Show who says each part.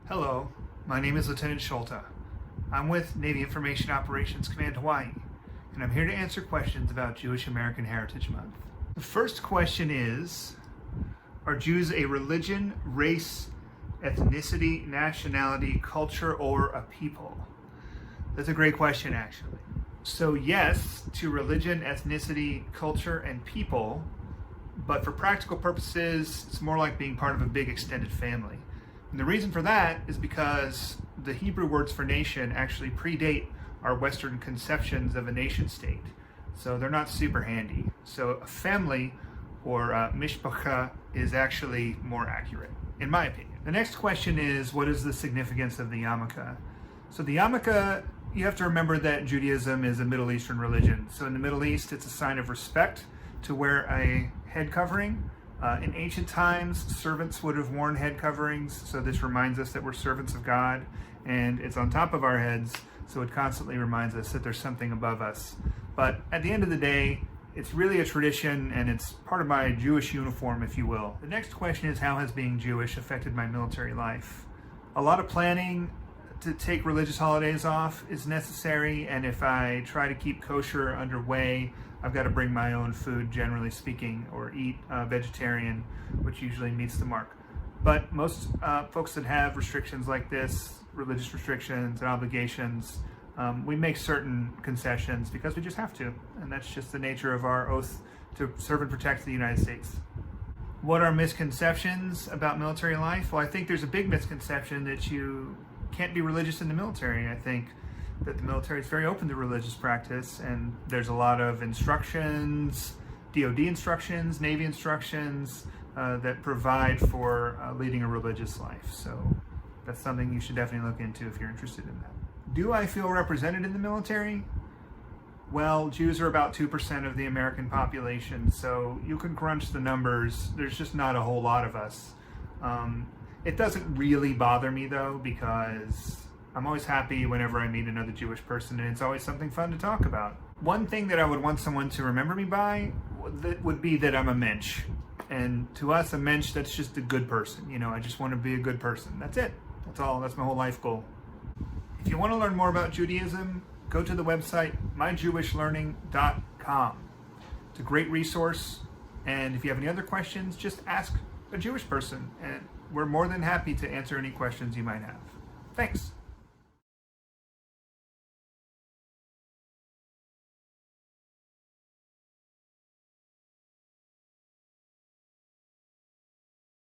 Speaker 1: Hello, my name is Lieutenant Shoulta. I'm with Navy Information Operations Command Hawaii, and I'm here to answer questions about Jewish American Heritage Month. The first question is, are Jews a religion, race, ethnicity, nationality, culture, or a people? That's a great question, actually. So yes, to religion, ethnicity, culture, and people, but for practical purposes, it's more like being part of a big extended family. And the reason for that is because the Hebrew words for nation actually predate our Western conceptions of a nation state. So they're not super handy. So a family or mishpacha is actually more accurate, in my opinion. The next question is, what is the significance of the yarmulke? So the yarmulke, you have to remember that Judaism is a Middle Eastern religion. So in the Middle East, it's a sign of respect to wear a head covering. In ancient times, servants would have worn head coverings, so this reminds us that we're servants of God, and it's on top of our heads, so it constantly reminds us that there's something above us. But at the end of the day, it's really a tradition, and it's part of my Jewish uniform, if you will. The next question is, how has being Jewish affected my military life? A lot of planning to take religious holidays off is necessary, and if I try to keep kosher underway, I've got to bring my own food, generally speaking, or eat vegetarian, which usually meets the mark. But most folks that have restrictions like this, religious restrictions and obligations, we make certain concessions because we just have to, and that's just the nature of our oath to serve and protect the United States. What are misconceptions about military life? Well, I think there's a big misconception that you can't be religious in the military. I think that the military is very open to religious practice, and there's a lot of instructions, DoD instructions, Navy instructions that provide for leading a religious life. So that's something you should definitely look into if you're interested in that. Do I feel represented in the military? Well, Jews are about 2% of the American population, so you can crunch the numbers. There's just not a whole lot of us. It doesn't really bother me though, because I'm always happy whenever I meet another Jewish person, and it's always something fun to talk about. One thing that I would want someone to remember me by would be that I'm a mensch. And to us, a mensch, that's just a good person. You know, I just want to be a good person. That's it. That's all. That's my whole life goal. If you want to learn more about Judaism, go to the website myjewishlearning.com. It's a great resource. And if you have any other questions, just ask a Jewish person, and we're more than happy to answer any questions you might have. Thanks.